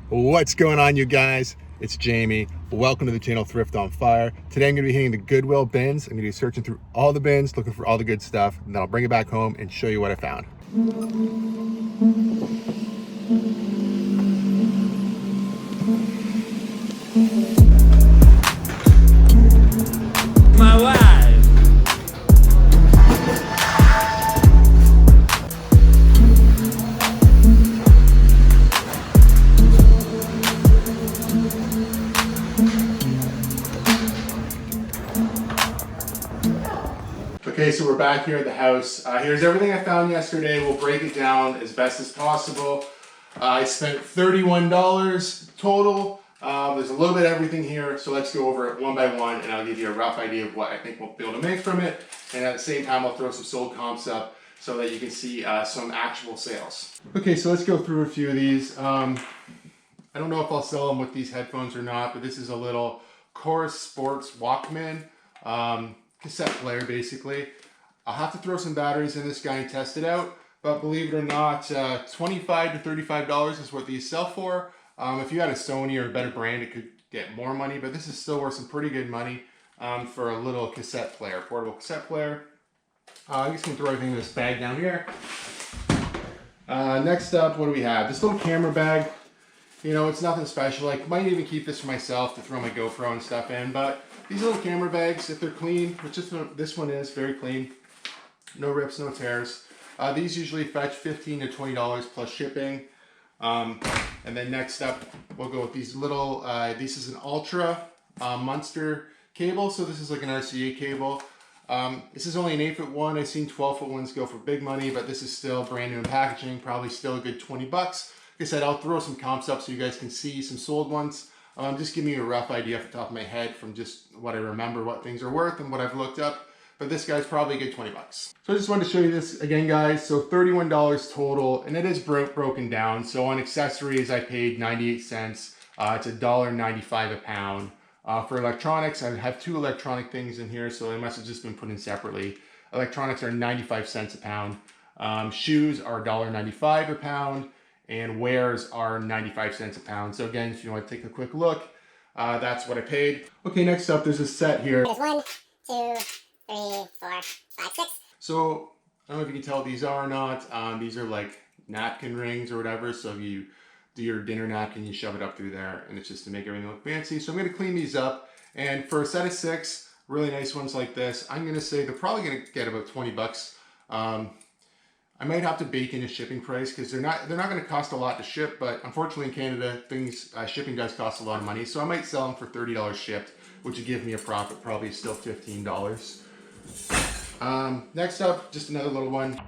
What's going on, you guys? It's Jamie. Welcome to the channel Thrift on Fire. Today I'm going to be hitting the Goodwill bins. I'm going to be searching through all the bins, looking for all the good stuff, and then I'll bring it back home and show you what I found. My wife. Okay, so we're back here at the house. Here's everything I found yesterday. We'll break it down as best as possible. I spent $31 total. There's a little bit of everything here, so let's go over it one by one, and I'll give you a rough idea of what I think we'll be able to make from it. And at the same time, I'll throw some sold comps up so that you can see some actual sales. Okay, so let's go through a few of these. I don't know if I'll sell them with these headphones or not, but this is a little Chorus Sports Walkman. Cassette player, basically. I'll have to throw some batteries in this guy and test it out, but believe it or not, $25 to $35 is what these sell for. If you had a Sony or a better brand, it could get more money, but this is still worth some pretty good money for a little cassette player, portable cassette player. I'm just gonna throw everything in this bag down here. Next up, what do we have? This little camera bag. You know, it's nothing special. I might even keep this for myself to throw my GoPro and stuff in, but these little camera bags, if they're clean, which this one is very clean, no rips, no tears. These usually fetch $15 to $20 plus shipping. And then next up, we'll go with these little, this is an Ultra Munster cable. So this is like an RCA cable. This is only an 8-foot one. I've seen 12-foot ones go for big money, but this is still brand new in packaging, probably still a good 20 bucks. Like I said, I'll throw some comps up so you guys can see some sold ones. Just give me a rough idea off the top of my head from just what I remember, what things are worth and what I've looked up. But this guy's probably a good 20 bucks. So I just wanted to show you this again, guys. So $31 total, and it is broken down. So on accessories, I paid 98 cents. It's $1.95 a pound. For electronics, I have two electronic things in here, so they must have just been put in separately. Electronics are 95 cents a pound. Shoes are $1.95 a pound. And wares are 95 cents a pound. So again, if you want to take a quick look, that's what I paid. Okay, next up, there's a set here. There's 1, 2, 3, 4, 5, 6. So I don't know if you can tell what these are or not. These are like napkin rings or whatever. So if you do your dinner napkin, you shove it up through there, and it's just to make everything look fancy. So I'm going to clean these up. And for a set of 6, really nice ones like this, I'm going to say they're probably going to get about 20 bucks. I might have to bake in a shipping price because they're not going to cost a lot to ship, but unfortunately in Canada, shipping does cost a lot of money. So I might sell them for $30 shipped, which would give me a profit, probably still $15. Next up, just another little one.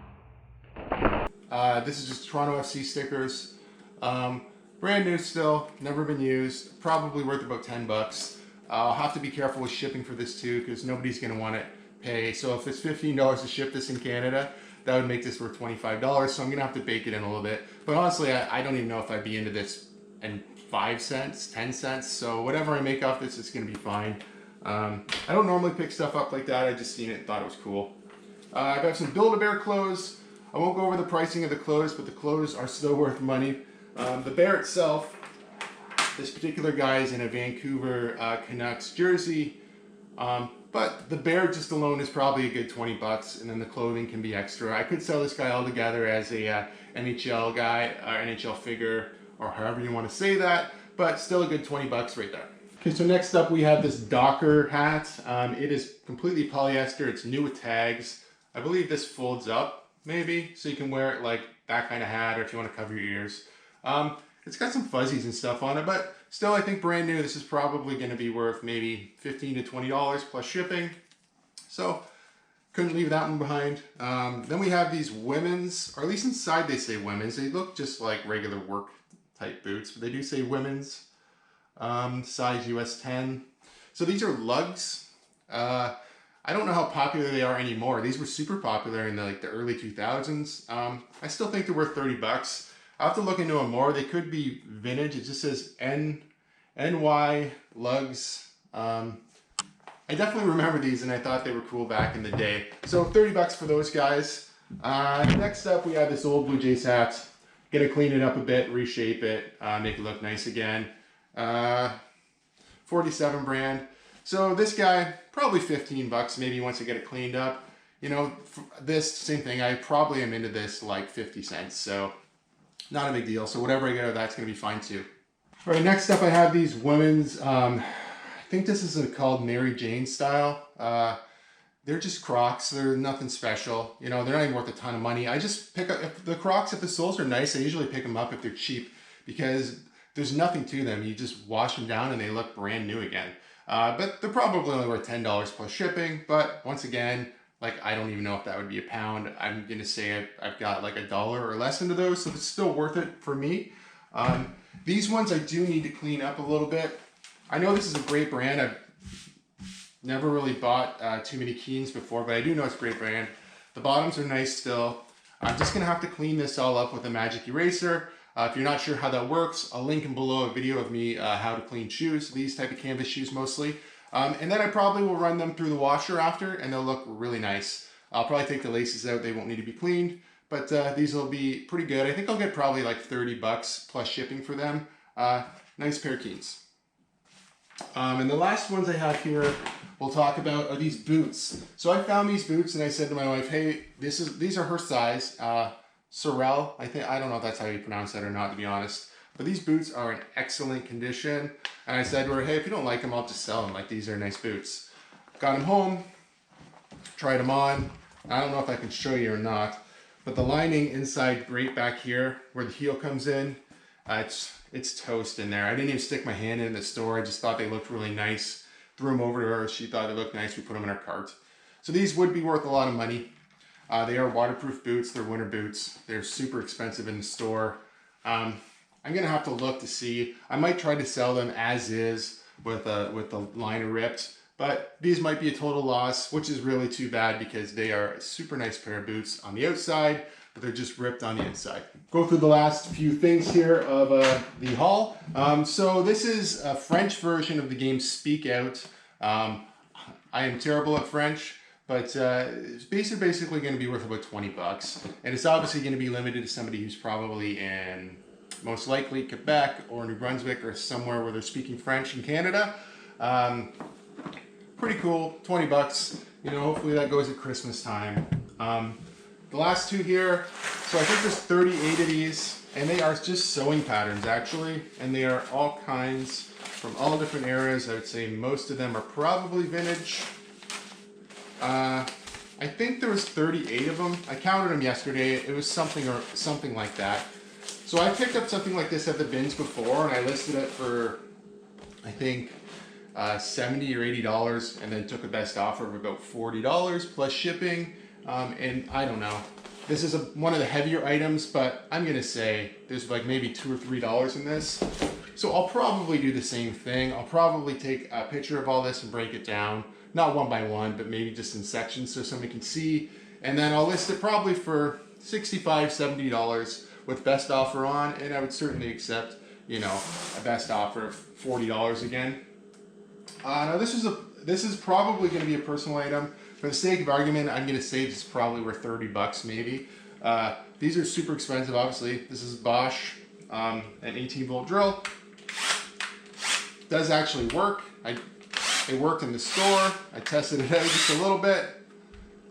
This is just Toronto FC stickers. Brand new still, never been used, probably worth about 10 bucks. I'll have to be careful with shipping for this too because nobody's going to want to pay. So if it's $15 to ship this in Canada, that would make this worth $25, so I'm gonna have to bake it in a little bit. But honestly, I don't even know if I'd be into this in 5 cents, 10 cents, so whatever I make off this is gonna be fine. I don't normally pick stuff up like that, I just seen it and thought it was cool. I got some Build-A-Bear clothes. I won't go over the pricing of the clothes, but the clothes are still worth money. The bear itself, this particular guy is in a Vancouver Canucks jersey. But the bear just alone is probably a good 20 bucks, and then the clothing can be extra. I could sell this guy all together as a NHL guy, or NHL figure, or however you want to say that, but still a good 20 bucks right there. Okay, so next up we have this Docker hat. It is completely polyester. It's new with tags. I believe this folds up, maybe, so you can wear it like that kind of hat, or if you want to cover your ears. It's got some fuzzies and stuff on it, but still, I think brand new, this is probably going to be worth maybe $15 to $20 plus shipping. So, couldn't leave that one behind. Then we have these women's, or at least inside they say women's. They look just like regular work type boots, but they do say women's. Size US 10. So these are lugs. I don't know how popular they are anymore. These were super popular in the early 2000s. I still think they're worth 30 bucks. I'll have to look into them more. They could be vintage. It just says NY lugs. I definitely remember these and I thought they were cool back in the day. So 30 bucks for those guys. Next up we have this old Blue Jays hat. Gonna clean it up a bit, reshape it, make it look nice again. 47 brand. So this guy, probably 15 bucks maybe once I get it cleaned up. You know, this same thing, I probably am into this like 50 cents. So not a big deal. So whatever I get out of that's gonna be fine too. All right, next up I have these women's, I think this is called Mary Jane style. They're just Crocs. They're nothing special. You know, they're not even worth a ton of money. I just pick up, if the Crocs, if the soles are nice, I usually pick them up if they're cheap because there's nothing to them. You just wash them down and they look brand new again. But they're probably only worth $10 plus shipping. But once again, like I don't even know if that would be a pound. I'm going to say I've got like $1 or less into those. So it's still worth it for me. These ones I do need to clean up a little bit. I know this is a great brand. I've never really bought too many Keens before, but I do know it's a great brand. The bottoms are nice still. I'm just gonna have to clean this all up with a magic eraser. If you're not sure how that works, I'll link in below a video of me how to clean shoes, these type of canvas shoes mostly. And then I probably will run them through the washer after and they'll look really nice. I'll probably take the laces out, they won't need to be cleaned, but these will be pretty good. I think I'll get probably like 30 bucks plus shipping for them. Nice pair of Keens. And the last ones I have here we'll talk about are these boots. So I found these boots and I said to my wife, hey, these are her size. Sorel, I don't know if that's how you pronounce that or not, to be honest. But these boots are in excellent condition. And I said to her, hey, if you don't like them, I'll just sell them. Like, these are nice boots. Got them home, tried them on. I don't know if I can show you or not, but the lining inside right back here where the heel comes in, it's toast in there. I didn't even stick my hand in the store. I just thought they looked really nice. Threw them over to her. She thought they looked nice. We put them in our cart. So these would be worth a lot of money. They are waterproof boots. They're winter boots. They're super expensive in the store. I'm going to have to look to see. I might try to sell them as is with the liner ripped. But these might be a total loss, which is really too bad because they are a super nice pair of boots on the outside, but they're just ripped on the inside. Go through the last few things here of the haul. So this is a French version of the game Speak Out. I am terrible at French, but it's basically going to be worth about 20 bucks. And it's obviously going to be limited to somebody who's probably in, most likely, Quebec or New Brunswick or somewhere where they're speaking French in Canada. Pretty cool, 20 bucks. You know, hopefully that goes at Christmas time. The last two here, so I think there's 38 of these, and they are just sewing patterns actually, and they are all kinds from all different areas. I would say most of them are probably vintage. I think there was 38 of them. I counted them yesterday. It was something like that. So I picked up something like this at the bins before, and I listed it for, I think, $70 or $80, and then took a best offer of about $40 plus shipping. And I don't know, this is one of the heavier items, but I'm gonna say there's like maybe $2 or $3 in this. So I'll probably do the same thing. I'll probably take a picture of all this and break it down, not one by one, but maybe just in sections so somebody can see. And then I'll list it probably for $65, $70 with best offer on, and I would certainly accept, you know, a best offer of $40 again. Now this is probably going to be a personal item. For the sake of argument, I'm going to say this is probably worth 30 bucks maybe. These are super expensive, obviously. This is Bosch, an 18-volt drill. Does actually work. It worked in the store. I tested it out just a little bit.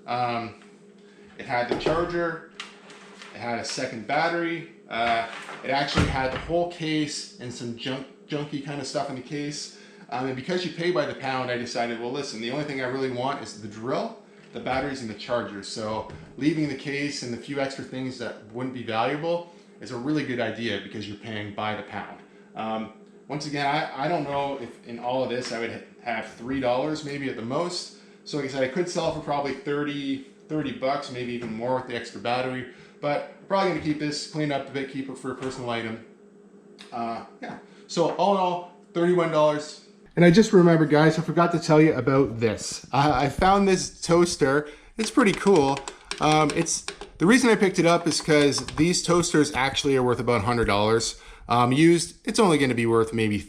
It had the charger. It had a second battery. It actually had the whole case and some junky kind of stuff in the case. And because you pay by the pound, I decided, well, listen, the only thing I really want is the drill, the batteries, and the charger. So leaving the case and the few extra things that wouldn't be valuable is a really good idea because you're paying by the pound. Once again, I don't know if in all of this I would have $3 maybe at the most. So like I said, I could sell for probably 30 bucks, maybe even more with the extra battery. But I'm probably going to keep this, clean up a bit, keep it for a personal item. Yeah. So all in all, $31. And I just remembered, guys, I forgot to tell you about this. I found this toaster. It's pretty cool. The reason I picked it up is because these toasters actually are worth about $100. Used, it's only going to be worth maybe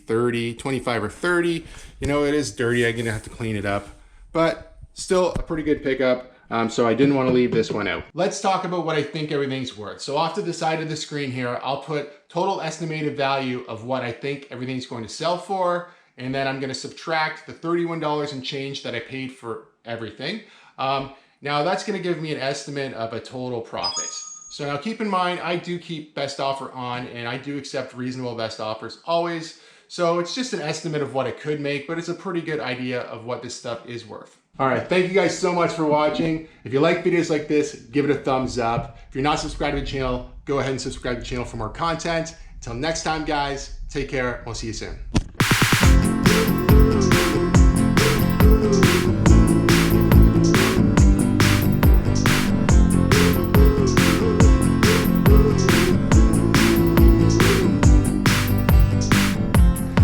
25 or 30. You know, it is dirty. I'm going to have to clean it up. But still a pretty good pickup. So I didn't want to leave this one out. Let's talk about what I think everything's worth. So off to the side of the screen here, I'll put total estimated value of what I think everything's going to sell for. And then I'm going to subtract the $31 and change that I paid for everything. Now that's going to give me an estimate of a total profit. So now keep in mind, I do keep best offer on and I do accept reasonable best offers always. So it's just an estimate of what I could make, but it's a pretty good idea of what this stuff is worth. All right, thank you guys so much for watching. If you like videos like this, give it a thumbs up. If you're not subscribed to the channel, go ahead and subscribe to the channel for more content. Until next time, guys, take care. We'll see you soon.